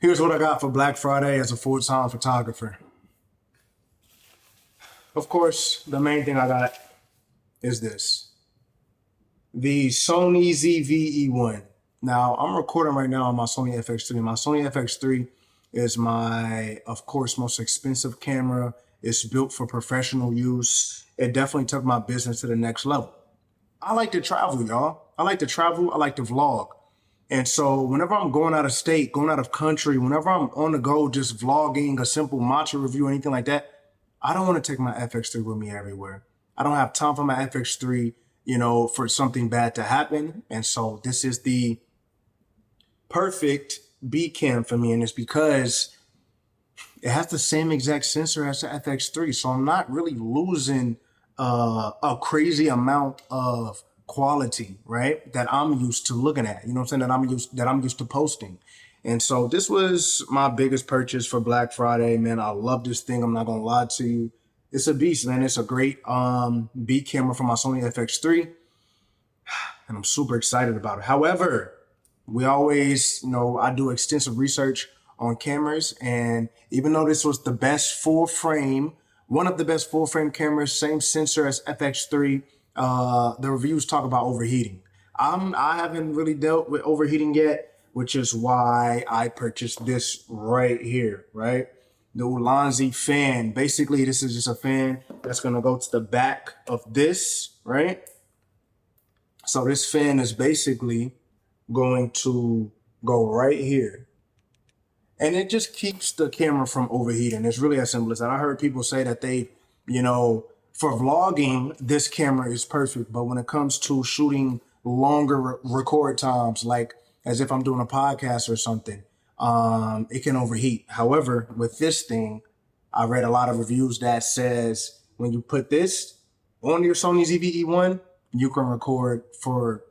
Here's what I got for Black Friday as a full-time photographer. Of course, the main thing I got is this. The Sony ZV-E1. Now, I'm recording right now on my Sony FX3. My Sony FX3 is my, of course, most expensive camera. It's built for professional use. It definitely took my business to the next level. I like to travel, y'all. I like to travel. I like to vlog. And so whenever I'm going out of state, going out of country, whenever I'm on the go, just vlogging, a simple matcha review, anything like that, I don't want to take my FX3 with me everywhere. I don't have time for my FX3, for something bad to happen. And so this is the perfect B cam for me. And it's because it has the same exact sensor as the FX3. So I'm not really losing a crazy amount of quality, right? That I'm used to looking at, you know what I'm saying? That I'm used to posting. And so this was my biggest purchase for Black Friday, man. I love this thing. I'm not gonna lie to you. It's a beast, man. It's a great B camera for my Sony FX3. And I'm super excited about it. However, we always, I do extensive research on cameras. And even though this was the best full frame, one of the best full frame cameras, same sensor as FX3, the reviews talk about overheating. I haven't really dealt with overheating yet, which is why I purchased this right here, right? The Ulanzi fan. Basically, this is just a fan that's gonna go to the back of this, right? So this fan is basically going to go right here. And it just keeps the camera from overheating. It's really as simple as that. I heard people say that they, for vlogging, this camera is perfect. But when it comes to shooting longer record times, like as if I'm doing a podcast or something, it can overheat. However, with this thing, I read a lot of reviews that says when you put this on your Sony ZV-E1, you can record for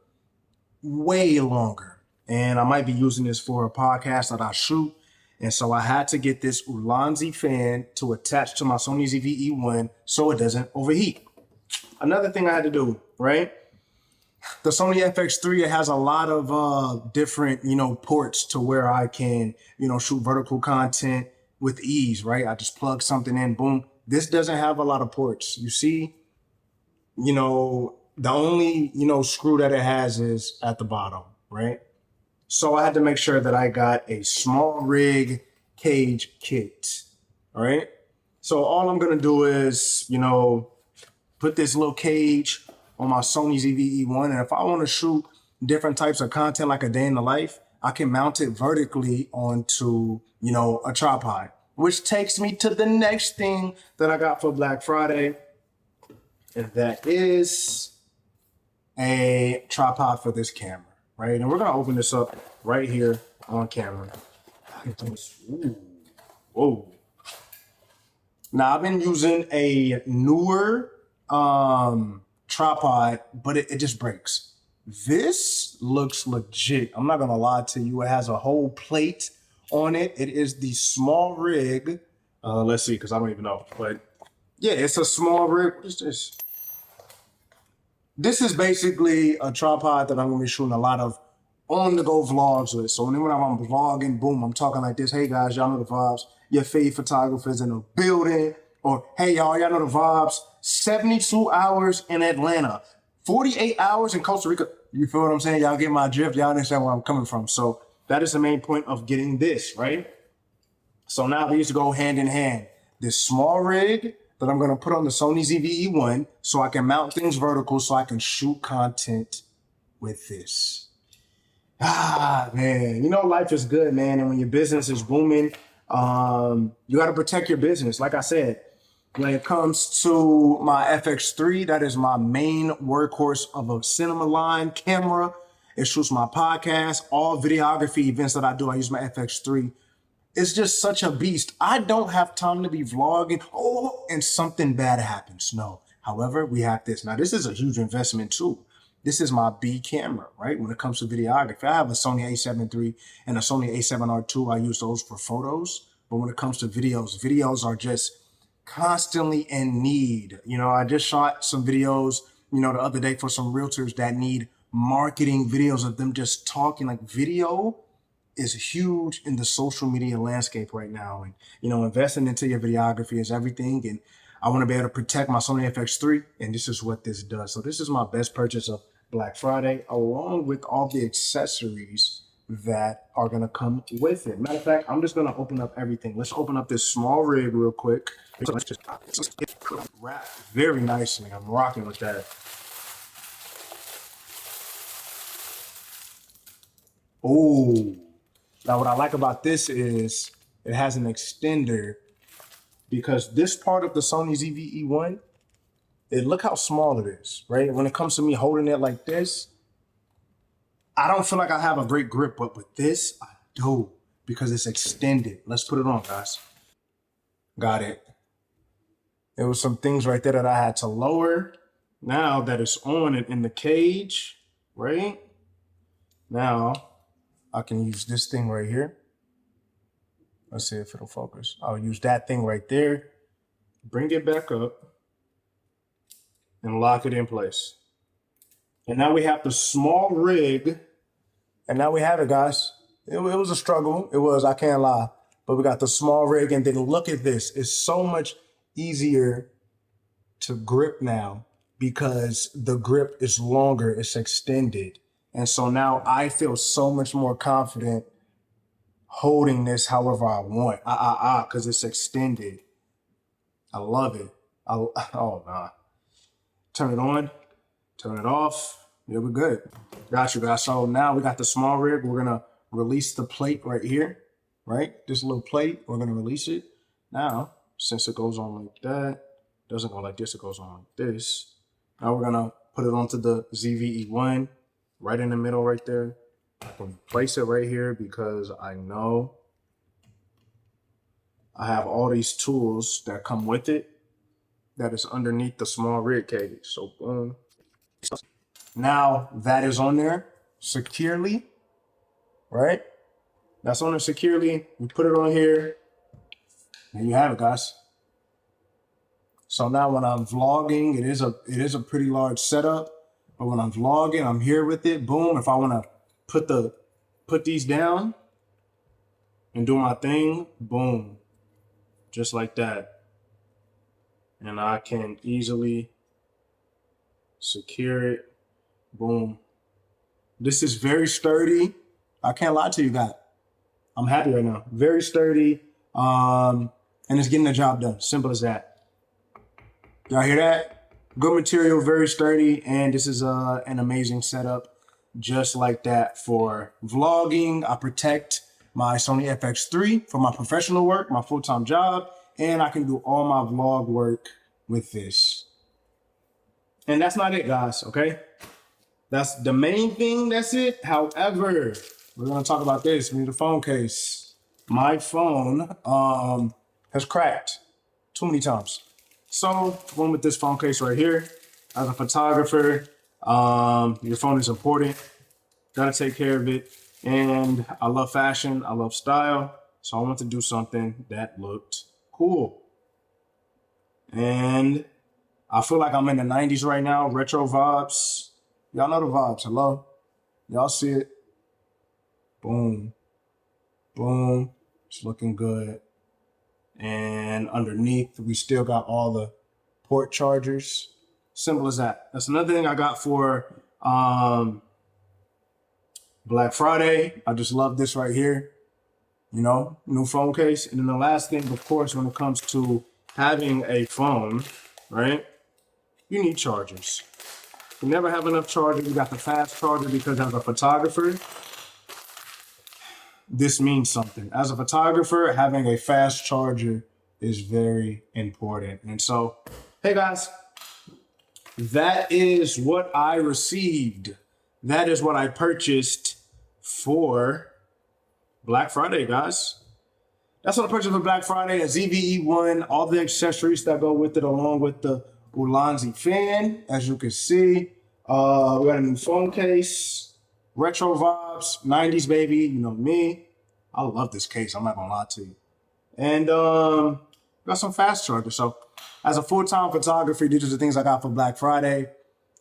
way longer. And I might be using this for a podcast that I shoot. And so I had to get this Ulanzi fan to attach to my Sony ZV-E1 so it doesn't overheat. Another thing I had to do, right? The Sony FX3, it has a lot of different, ports to where I can, shoot vertical content with ease, right? I just plug something in, boom. This doesn't have a lot of ports. You see, the only, screw that it has is at the bottom, right? So I had to make sure that I got a small rig cage kit, all right? So all I'm gonna do is, put this little cage on my Sony ZV-E1, and if I wanna shoot different types of content like a day in the life, I can mount it vertically onto, a tripod, which takes me to the next thing that I got for Black Friday, and that is a tripod for this camera. Right, and we're gonna open this up right here on camera. Ooh. Whoa. Now I've been using a newer tripod, but it just breaks. This looks legit. I'm not gonna lie to you. It has a whole plate on it. It is the small rig. Let's see, because I don't even know. But yeah, it's a small rig. What is this? This is basically a tripod that I'm gonna be shooting a lot of on-the-go vlogs with. So whenever I'm vlogging, boom, I'm talking like this. Hey guys, y'all know the vibes. Your fave photographers in the building. Or hey y'all know the vibes. 72 hours in Atlanta, 48 hours in Costa Rica. You feel what I'm saying? Y'all get my drift. Y'all understand where I'm coming from. So that is the main point of getting this, right? So now these go hand in hand. This small rig that I'm gonna put on the Sony ZV-E1 so I can mount things vertical so I can shoot content with this. Ah, man, life is good, man. And when your business is booming, you gotta protect your business. Like I said, when it comes to my FX3, that is my main workhorse of a cinema line camera. It shoots my podcast, all videography events that I do, I use my FX3. It's just such a beast. I don't have time to be vlogging, and something bad happens. No. However, we have this. Now, this is a huge investment too. This is my B camera, right? When it comes to videography, I have a Sony a7 III and a Sony a7R II. I use those for photos. But when it comes to videos are just constantly in need. I just shot some videos, the other day for some realtors that need marketing videos of them just talking. Like, video is huge in the social media landscape right now. And, you know, investing into your videography is everything. And I want to be able to protect my Sony FX3. And this is what this does. So this is my best purchase of Black Friday, along with all the accessories that are going to come with it. Matter of fact, I'm just going to open up everything. Let's open up this small rig real quick. So let's just wrap very nicely. I'm rocking with that. Oh, now what I like about this is it has an extender, because this part of the Sony ZV-E1, look how small it is, right? When it comes to me holding it like this, I don't feel like I have a great grip, but with this, I do, because it's extended. Let's put it on, guys. Got it. There was some things right there that I had to lower. Now that it's on it in the cage, right? Now I can use this thing right here. Let's see if it'll focus. I'll use that thing right there, bring it back up, and lock it in place. And now we have the small rig, and now we have it, guys. It was a struggle. It was, I can't lie. But we got the small rig, and then look at this. It's so much easier to grip now because the grip is longer, it's extended. And so now I feel so much more confident holding this however I want, because it's extended. I love it. Oh, nah. Turn it on, turn it off. Yeah, we're good. Got you, guys. So now we got the small rig. We're gonna release the plate right here, right? This little plate, we're gonna release it. Now, since it goes on like that, doesn't go like this, it goes on like this. Now we're gonna put it onto the ZV-E1, right in the middle right there. I can place it right here because I know I have all these tools that come with it that is underneath the small rig cage. So boom. Now that is on there securely, right? That's on there securely. We put it on here, and you have it, guys. So now when I'm vlogging, it is a pretty large setup. But when I'm vlogging, I'm here with it. Boom. If I want to put these down and do my thing, boom, just like that. And I can easily secure it. Boom. This is very sturdy. I can't lie to you guys. I'm happy right now. Very sturdy. And it's getting the job done. Simple as that. Y'all hear that? Good material, very sturdy, and this is an amazing setup. Just like that for vlogging. I protect my Sony FX3 for my professional work, my full-time job, and I can do all my vlog work with this. And that's not it, guys, okay? That's the main thing, that's it. However, we're gonna talk about this. We need a phone case. My phone has cracked too many times. So, going with this phone case right here. As a photographer, your phone is important. Gotta take care of it. And I love fashion, I love style. So I want to do something that looked cool. And I feel like I'm in the 90s right now, retro vibes. Y'all know the vibes, hello? Y'all see it? Boom, boom, it's looking good. And underneath, we still got all the port chargers. Simple as that. That's another thing I got for Black Friday. I just love this right here. You know, new phone case. And then the last thing, of course, when it comes to having a phone, right? You need chargers. You never have enough chargers. You got the fast charger because as a photographer, this means something. As a photographer, having a fast charger is very important. And so, hey guys, that is what I received. That is what I purchased for Black Friday, guys. That's what I purchased for Black Friday, a ZV-E1, all the accessories that go with it, along with the Ulanzi fan, as you can see. We got a new phone case, retro vibes, 90s baby, you know me. I love this case, I'm not gonna lie to you. And got some fast chargers. So as a full-time photographer, these are the things I got for Black Friday.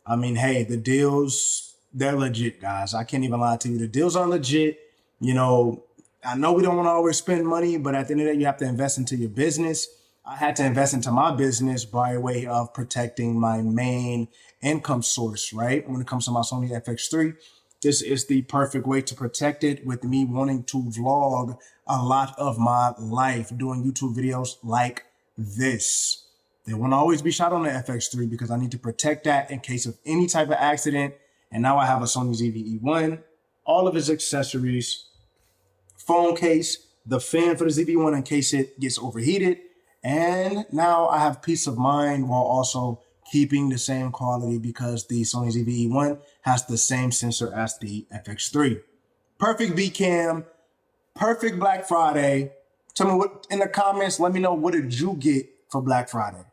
I mean, hey, the deals, they're legit, guys. I can't even lie to you. The deals are legit. You know, I know we don't want to always spend money, but at the end of the day, you have to invest into your business. I had to invest into my business by way of protecting my main income source, right? When it comes to my Sony FX3, this is the perfect way to protect it, with me wanting to vlog a lot of my life, doing YouTube videos like this. They won't always be shot on the FX3 because I need to protect that in case of any type of accident. And now I have a Sony ZV-E1, all of its accessories, phone case, the fan for the ZV-E1 in case it gets overheated. And now I have peace of mind while also keeping the same quality because the Sony ZV-E1 has the same sensor as the FX3. Perfect V cam, perfect Black Friday. Tell me what in the comments, let me know, what did you get for Black Friday?